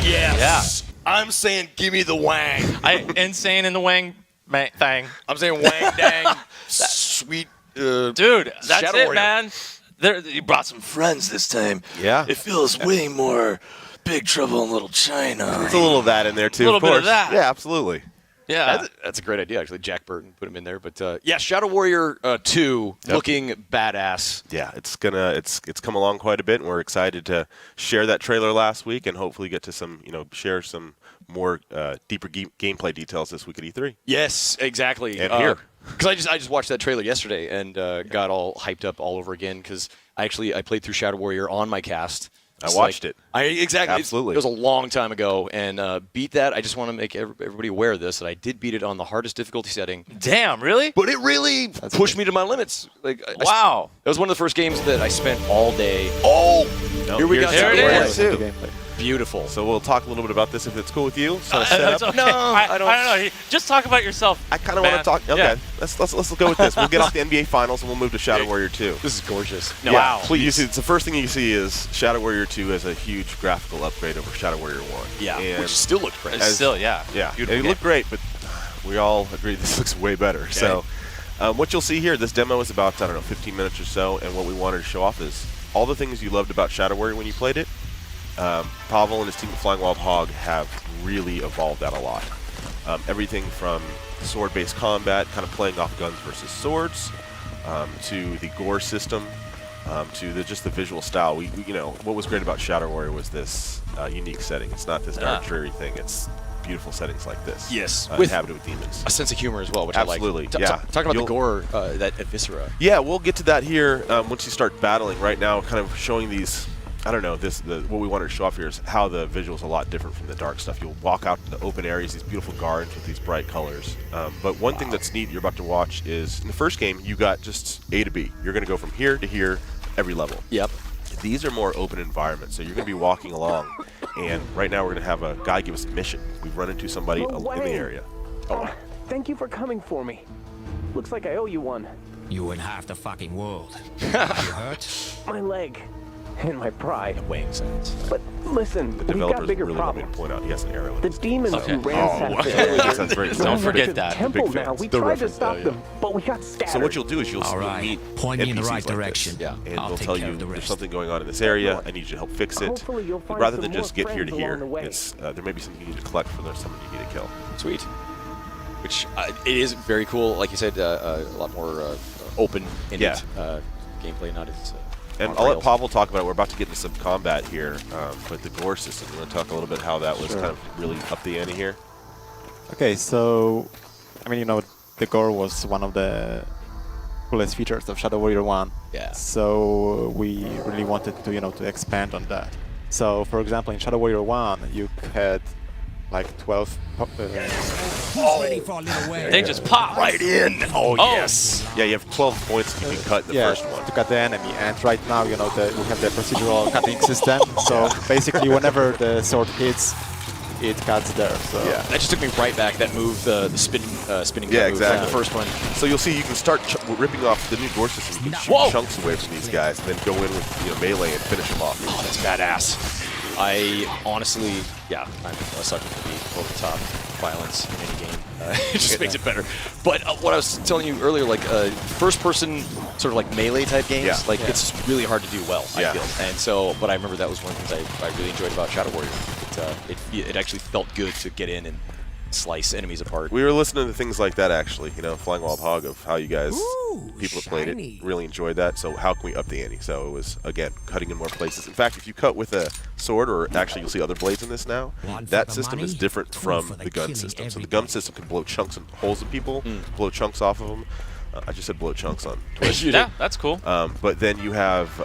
Yes. Yeah. I'm saying give me the wang. Insane in the wang thing. I'm saying wang dang. Sweet. Dude, that's Shadow it, Warrior. man. You brought some friends this time. Yeah. It feels way more Big Trouble in Little China. There's a little of that in there, too, A little of course. bit of that. Yeah, absolutely. Yeah. That's a great idea, actually. Jack Burton put him in there. But, yeah, Shadow Warrior 2 looking badass. Yeah, it's come along quite a bit, and we're excited to share that trailer last week and hopefully get to share some more deeper gameplay details this week at E3. Yes, exactly. And here. Because I just watched that trailer yesterday and got all hyped up all over again because I played through Shadow Warrior on my cast. I watched it. Exactly. Absolutely. It was a long time ago, and beat that. I just want to make everybody aware of this, that I did beat it on the hardest difficulty setting. Damn, really? But it really pushed me to my limits. Like, Wow. It was one of the first games that I spent all day. Oh! Here we go. There it is. Beautiful. So we'll talk a little bit about this if it's cool with you. So set up. Okay. No, I don't know. Just talk about yourself. I kind of want to talk. Okay, Yeah. let's go with this. We'll get off the NBA Finals and we'll move to Shadow Warrior 2. This is gorgeous. No, wow. Please. You see, it's the first thing you see is Shadow Warrior 2 as a huge graphical upgrade over Shadow Warrior 1. Yeah, and which still looked great. Yeah. Beautiful It looked great, but we all agree this looks way better. Okay. So what you'll see here, this demo is about, 15 minutes or so, and what we wanted to show off is all the things you loved about Shadow Warrior when you played it. Pavel and his team at Flying Wild Hog have really evolved that a lot. Everything from sword-based combat, kind of playing off guns versus swords, to the gore system, to just the visual style. We what was great about Shadow Warrior was this unique setting. It's not this dark, dreary thing. It's beautiful settings like this. Yes, inhabited with demons. A sense of humor as well, which Absolutely, I like. yeah. Talk about the gore, that viscera. Yeah, we'll get to that here once you start battling. Right now, kind of showing these. I don't know. What we wanted to show off here is how the visual's a lot different from the dark stuff. You'll walk out into open areas, these beautiful gardens with these bright colors. But one thing that's neat you're about to watch is in the first game you got just A to B. You're going to go from here to here every level. Yep. These are more open environments, so you're going to be walking along. And right now we're going to have a guy give us a mission. We've run into somebody in the area. Thank you for coming for me. Looks like I owe you one. You and half the fucking world. You hurt? My leg. And my pride. Weighing sense. But listen, The we've got developers bigger really want me to problems. point out he has an arrow in The his demons Okay. who ransacked the That's village very Don't forget to the that. temple Big now. fans. We The tried to reference, stop yeah. them, but we got scattered. So what you'll do is you'll All you'll right. meet Point me in the NPCs right like this, direction. Yeah. and I'll they'll take tell care you of the there's rest. something going on in this area. I need you to help fix it. Hopefully you'll find Rather some than just more get here to friends here, along the way. it's there may be something you need to collect for there's someone you need to kill. Sweet. Which it is very cool. Like you said, a lot more open in Yeah. it. Gameplay, not as. And on I'll let rails. Pavel talk about it. We're about to get into some combat here, but the gore system. You want to talk a little bit how that was kind of really up the ante here? Okay, so I mean, the gore was one of the coolest features of Shadow Warrior 1. Yeah. So we really wanted to, to expand on that. So, for example, in Shadow Warrior 1, you had like 12. Ready for a little way. They just pop Right in. Oh, yes. Yeah, you have 12 points you can cut in the first one. to cut the enemy. And right now, we have the procedural cutting system. So basically, whenever the sword hits, it cuts there. So Yeah. That just took me right back. That move, the spinning Yeah, move, exactly. like the first one. So you'll see you can start ripping off the new gore system. You can shoot Whoa. chunks away from these guys, and then go in with melee and finish them off. Oh, that's badass. I honestly, I'm a sucker for the over-the-top violence in any game. It just makes it better. But what I was telling you earlier, like first-person sort of like melee type games, it's really hard to do well. I Yeah. feel, and so, but I remember that was one of the things I really enjoyed about Shadow Warrior. It actually felt good to get in and slice enemies apart. We were listening to things like that, actually. Flying Wild Hog, of how you guys, Ooh, people that played shiny. it, really enjoyed that. So how can we up the ante? So it was, again, cutting in more places. In fact, if you cut with a sword, or actually you'll see other blades in this now, One for that the system is money, different two from for the the gun killing system. So the every gun day. system can blow chunks and holes in people, blow chunks off of them. I just said blow chunks on Twitch. Yeah, that's cool. But then you have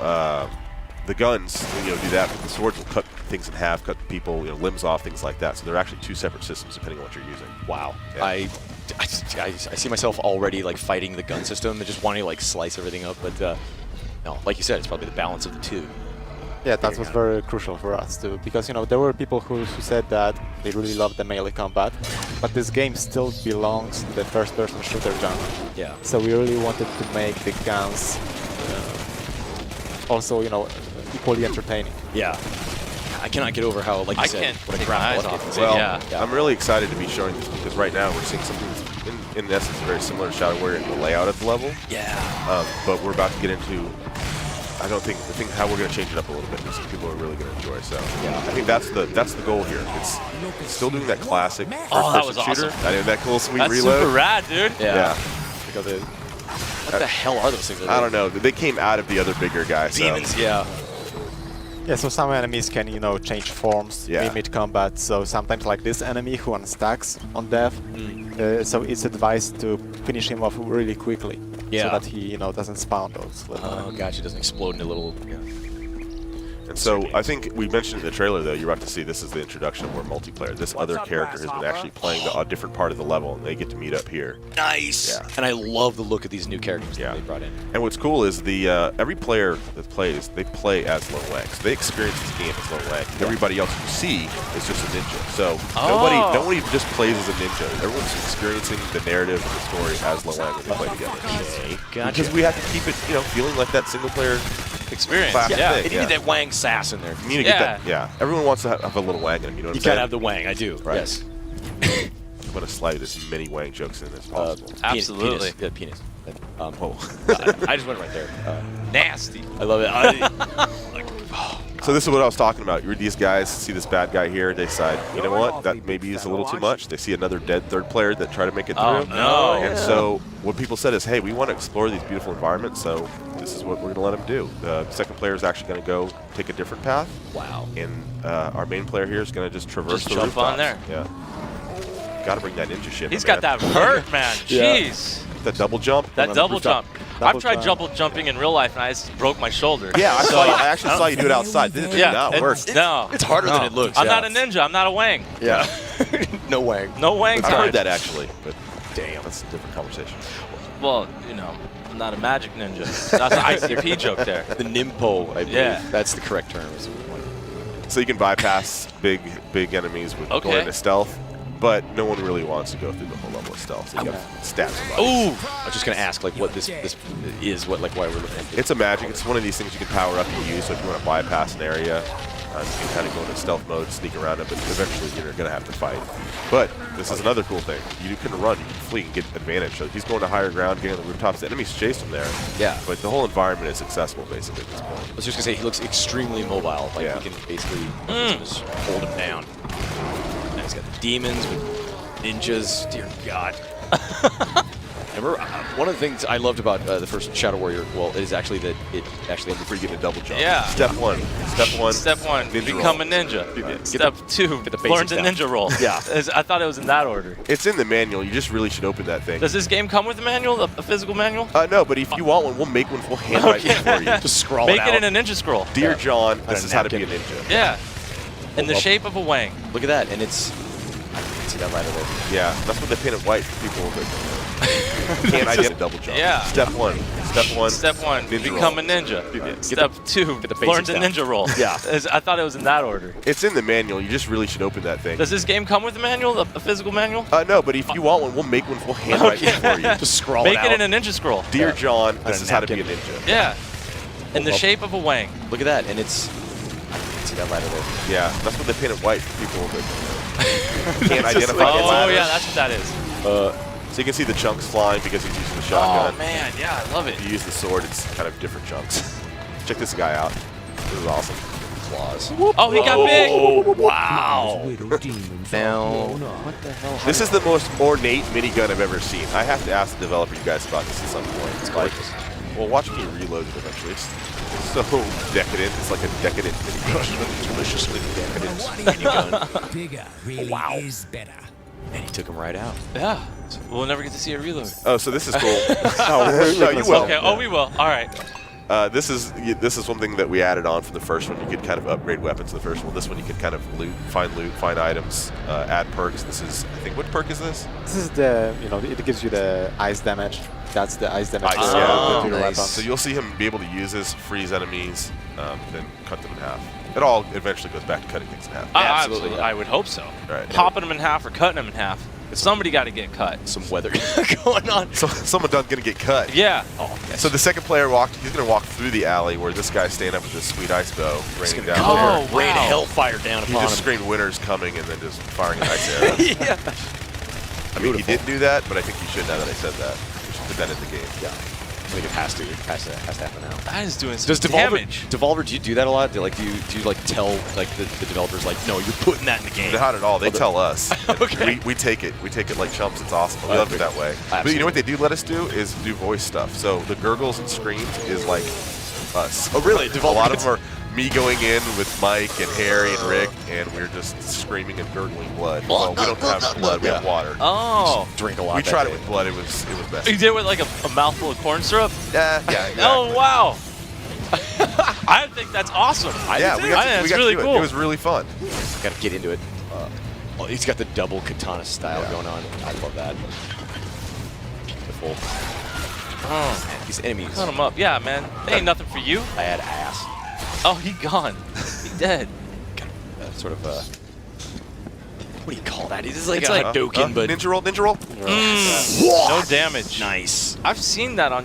the guns, do that, but the swords will cut things in half, cut people, limbs off, things like that. So they're actually two separate systems depending on what you're using. Wow. Yeah. I see myself already like fighting the gun system and just wanting to like slice everything up, but no, like you said, it's probably the balance of the two. yeah, that was very crucial for us too, because there were people who said that they really loved the melee combat, but this game still belongs to the first-person shooter genre. Yeah. So we really wanted to make the guns also, equally entertaining. Yeah. I cannot get over how, like you I said, can't what a take my ground eyes bucket off is. of it. Well, Yeah. I'm really excited to be showing this because right now we're seeing something that's in essence very similar to Shadow Warrior in the layout of the level. Yeah. But we're about to get into, I think how we're going to change it up a little bit because people are really going to enjoy. So Yeah. I think that's the goal here. It's still doing that classic Oh, that first-person was shooter. awesome. That cool sweet That's reload. super rad, dude. Yeah. Yeah. What the hell are those things? I don't know. They came out of the other bigger guy. So. Demons, yeah. Yeah, so some enemies can, you know, change forms Yeah. mid-combat. So sometimes like this enemy who unstacks on death, so it's advised to finish him off really quickly. Yeah. So that he, you know, doesn't spawn those. Oh, gotcha. It doesn't explode into little. Yeah. And so I think we mentioned in the trailer, though, you're about to see this is the introduction of more multiplayer. This other character has been actually playing a different part of the level, and they get to meet up here. Nice. Yeah. And I love the look of these new characters Yeah. that they brought in. And what's cool is the every player that plays, they play as Lone Wang. So they experience this game as Lone Wang. Everybody else you see is just a ninja. So nobody just plays as a ninja. Everyone's experiencing the narrative and the story as Lone Wang when they play together. Okay, gotcha. Because we have to keep it, feeling like that single player Experience. classic Yeah. thing. It needed that Wang sass in there. You need to get that. Yeah. Everyone wants to have a little Wang in them. You know what You I'm saying? gotta have the Wang. I do. Right. Yes. I'm going to slide as many Wang jokes in as possible. Absolutely. Penis. Oh. I just went right there. Nasty. I love it. So this is what I was talking about. These guys see this bad guy here. They decide, you know what? That maybe is a little too much. They see another dead third player that try to make it through. Oh, no. And so what people said is, hey, we want to explore these beautiful environments, so this is what we're going to let them do. The second player is actually going to go take a different path. Wow. And our main player here is going to just traverse Just the jump on rooftops. there. Yeah. Got to bring that ninja shit. He's my got that man. hurt, man. Yeah. Jeez. That double jump. That the double rooftop. jump. Double I've tried jump. double jumping in real life, and I just broke my shoulder. Yeah, I So, actually saw you do it outside. It did yeah, not it- work. No. It's harder than it looks. I'm yeah. not a ninja. I'm not a Wang. Yeah. No Wang. No Wang I've time. heard that actually, but damn, that's a different conversation. Well, I'm not a magic ninja. That's an ICP joke there. The Nimpo, I believe. Yeah. That's the correct term. So you can bypass big enemies with Okay. going into stealth, but no one really wants to go through the whole level of stealth. So you got to stab somebody. Ooh. I was just gonna ask, like, what this is, why we're looking at this. It's a magic. It's one of these things you can power up and use. So if you want to bypass an area, you can kind of go into stealth mode, sneak around it, but eventually you're going to have to fight. But this is another cool thing. You can run, you can flee, and get advantage. So he's going to higher ground, getting on the rooftops. The enemies chase him there. Yeah. But the whole environment is accessible, basically, at this point. I was just gonna say he looks extremely mobile. Like Yeah. we can basically just hold him down. And he's got the demons with ninjas. Dear God. Remember, one of the things I loved about the first Shadow Warrior, well, is actually that it actually had Before you get a double jump. Yeah. Step one. Step one, ninja become roll. a ninja. Get Step two, get the learn basics the down. ninja roll. Yeah. I thought it was in that order. It's in the manual. You just really should open that thing. Does this game come with a manual, a physical manual? No, but if you want one, we'll make one. We'll handwrite it for you. just scroll Make it it out. in a ninja scroll. Dear John, On this a is how to be a napkin. ninja. Yeah. In the Well, shape of a Wang. Look at that, and it's. See that ladder there? Yeah, that's what they painted white for people that can't identify double jump. Yeah. Step one. Step one, Ninja become roll. a ninja. Get Step two, get the learn basics the down. ninja roll. Yeah. I thought it was in that order. It's in the manual. You just really should open that thing. Does this game come with a manual, a physical manual? No, but if you want one, we'll make one. We'll handwrite it for you. Just scroll Make it out. it in a ninja scroll. Dear John, On this a is how to be a napkin. ninja. Yeah. In the Well, shape of a Wang. Look at that, and it's. See that ladder there? Yeah, that's what they painted white for people that can't identify like- the Oh ladder. yeah, that's what that is. So you can see the chunks flying because he's using the Oh shotgun. man, yeah, I love it. If you use the sword, it's kind of different chunks. Check this guy out. This is awesome. Claws. Oh, he got big. Wow. Now, What the hell? This is the most ornate minigun I've ever seen. I have to ask the developer you guys about this at some point. It's gorgeous. Well, watch me reload it eventually. It's so decadent. It's like a decadent minigun. Deliciously decadent minigun. bigger really Wow. is better. And he took him right out. Yeah. We'll never get to see a reload. Oh, so this is cool. No, you will. Okay. Oh, we will. All right. This is one thing that we added on from the first one. You could kind of upgrade weapons in the first one. This one you could kind of loot, find items, add perks. This is, I think, what perk is this? This is the, it gives you the ice damage. That's the ice damage. Ice, to yeah. your Nice. weapons. So you'll see him be able to use this, freeze enemies, then cut them in half. It all eventually goes back to cutting things in half. Absolutely, yeah. I would hope so. Right. Popping them in half or cutting them in half. Somebody got to get cut. Some weather going on. So someone done gonna get cut. Yeah. Oh, yes. So the second player he's gonna walk through the alley where this guy's standing up with this sweet ice bow, raining down. Oh, rain wow. hellfire down He upon just him. screamed "Winter's coming" and then just firing an ice arrow. Yeah. I mean, he didn't do that, but I think he should now that I said that. We should put that in the game. Yeah. I think it has to. It has to happen now. That is doing some Does damage. Devolver, do you do that a lot? Do you like tell like the developers like, no, you're putting that in the game? Not at all. They tell us. Okay. We take it. We take it like chumps. It's awesome. We love it that way. Absolutely. But you know what they do let us do is do voice stuff. So the gurgles and screams is like us. Oh, really? A lot of them are me going in with Mike and Harry and Rick, and we're just screaming and gurgling blood. Well, we don't have blood. We have water. Oh. Drink a lot. We that tried day. it with blood. It was You messy. did it with like a mouthful of corn syrup? Yeah, exactly. Oh, wow. I think that's awesome. Yeah, we got That's to really do cool. it. It was really fun. Got to get into it. Oh, he's got the double katana style going on. I love that. Beautiful. Oh, Man, these enemies. cut him up. Yeah, man. They ain't nothing for you. Bad ass. Oh, he gone. He dead. Sort of what do you call that? It's like It's a like Hadouken, but Ninja roll, ninja roll. No damage. nice. I've seen that on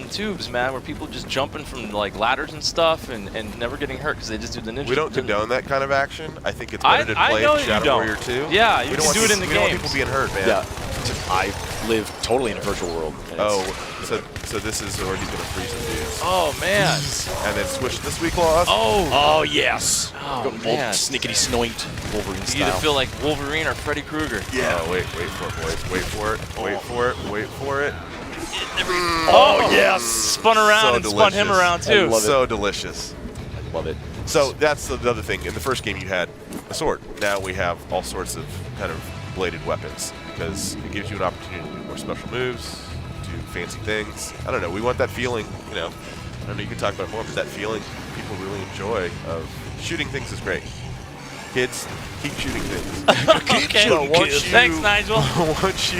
the tubes, man, where people just jumping from like ladders and stuff and never getting hurt because they just do the ninja. We don't condone that kind of action. I think it's better to I play know in you Shadow don't. Warrior 2. Yeah, you We can don't do want it in the people- We don't want games. people being hurt, man. Yeah. I live totally in a virtual world. and Oh, it's- so this is where he's gonna freeze some dudes, Oh man. and then switch the sweet claws. Oh. Oh yes. Oh, Go man. snickety snoinked Wolverine You style. either feel like Wolverine or Freddy Krueger. Yeah. Oh, wait for it, boys. Wait for it. Wait for it. Wait for it. Oh yes. Spun around So and spun him delicious. around too. love it. So delicious. I love it. So that's the other thing. In the first game, you had a sword. Now we have all sorts of kind of bladed weapons because it gives you an opportunity to do more special moves, do fancy things. I don't know. We want that feeling. You know, I don't know. You can talk about it more, but that feeling people really enjoy of shooting things is great. Kids, keep shooting things. Okay. But once you, Thanks, Nigel. once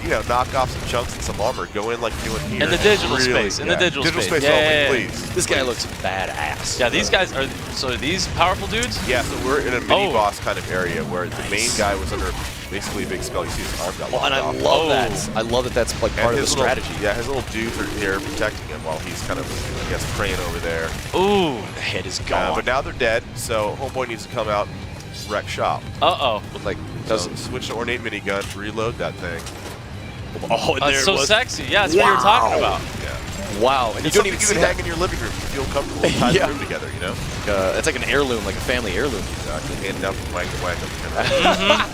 you know, knock off some chunks and some armor, go in like you're doing here. In the digital Really, space. In the digital space. only, Yeah, yeah, yeah. please. This guy looks badass. Yeah, these guys are. So are these powerful dudes? Yeah, so we're in a mini Oh. boss kind of area where the main guy was under basically a big spell. You see his arm got Oh, and I locked off. love that. I love that. That's like And part of the his little- strategy. Yeah, his little dudes are there protecting him while he's kind of, I guess, praying over there. Ooh. The head is gone. But now they're dead, so Homeboy needs to come out and wreck shop. Uh-oh. like So doesn't. switch to ornate minigun, reload that thing. Oh, and there That's it so was. sexy. Yeah, that's what you were talking about. Yeah. Wow, and you It's don't something even you see can that. hang in your living room. You feel comfortable tying Yeah. the room together, you know? It's like an heirloom, like a family heirloom. Exactly. Hand down from wang to wang.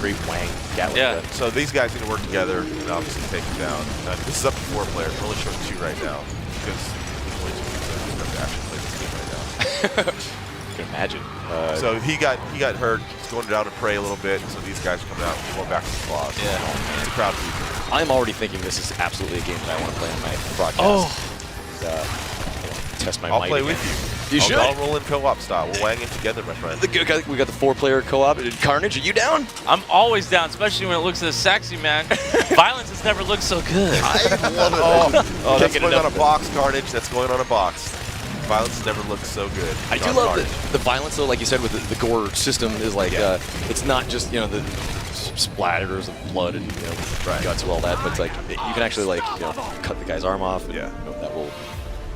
Great wang. Gatling Yeah. gun. So these guys need to work together and obviously take him down. This is up to 4 players. We're only showing 2 right now because there's only 2 people that have to actually play this game right now. You can imagine. So he got hurt. He's going down to pray a little bit. So these guys are coming out and going back to the claws. Yeah. It's a crowd of people. I'm already thinking this is absolutely a game that I want to play on my broadcast. Oh. And, test my I'll might play again. with you. You should. I'll roll in co-op style. We'll wang it together, my friend. We got the 4-player co-op. Carnage, are you down? I'm always down, especially when it looks this sexy, man. Violence has never looked so good. I love it. Oh, that's Can't get going enough on a of box, Carnage. That's going on a box. Violence never looked so good. I do Not love Carnage. the violence, though. Like you said, with the gore system, is like Yeah. it's not just the splatters of blood and guts and all that, but it's like you can actually like cut the guy's arm off. And, Yeah. that will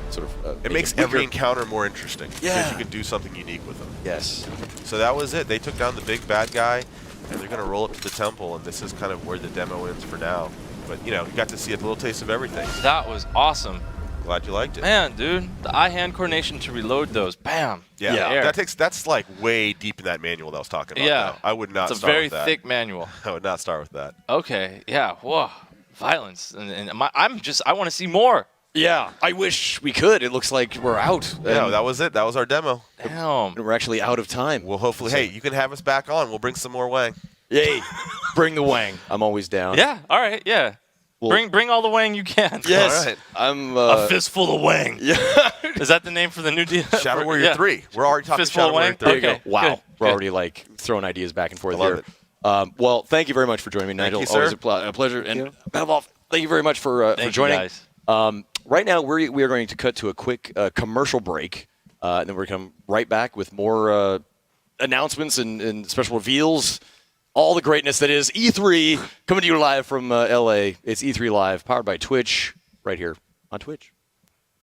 sort of. It make makes weaker. every encounter more interesting. Yeah. Because you can do something unique with them. Yes. So that was it. They took down the big bad guy, and they're going to roll up to the temple, and this is kind of where the demo ends for now. But, you got to see a little taste of everything. That was awesome. Glad you liked it. Man, dude, the eye-hand coordination to reload those. Bam. Yeah, Yeah. that's like way deep in that manual that I was talking about. Yeah. now. I would not It's a start very with that. thick manual. I would not start with that. Okay. Yeah. Whoa. Violence. And I want to see more. Yeah. I wish we could. It looks like we're out. Yeah, and that was it. That was our demo. Damn. we're actually out of time. We'll hopefully, hey, you can have us back on. We'll bring some more wang. Yay! Bring the wang. I'm always down. Yeah. All right. Yeah. Well- Bring all the wang you can. Yes. All right. I'm. A fistful of wang. Yeah. Is that the name for the new deal? Shadow Warrior Yeah. 3. We're already talking Fistful Shadow of Warrior wang? 3. There you Okay, go. Wow. good, We're good. already like throwing ideas back and forth I love here. it. Well, thank you very much for joining me, Nigel. you, Always sir. a pleasure. And Battle thank you very much for Thank you, joining. guys. Right now, we are going to cut to a quick commercial break, and then we're going to come right back with more announcements and special reveals. All the greatness that is E3 coming to you live from LA. It's E3 Live, powered by Twitch, right here on Twitch.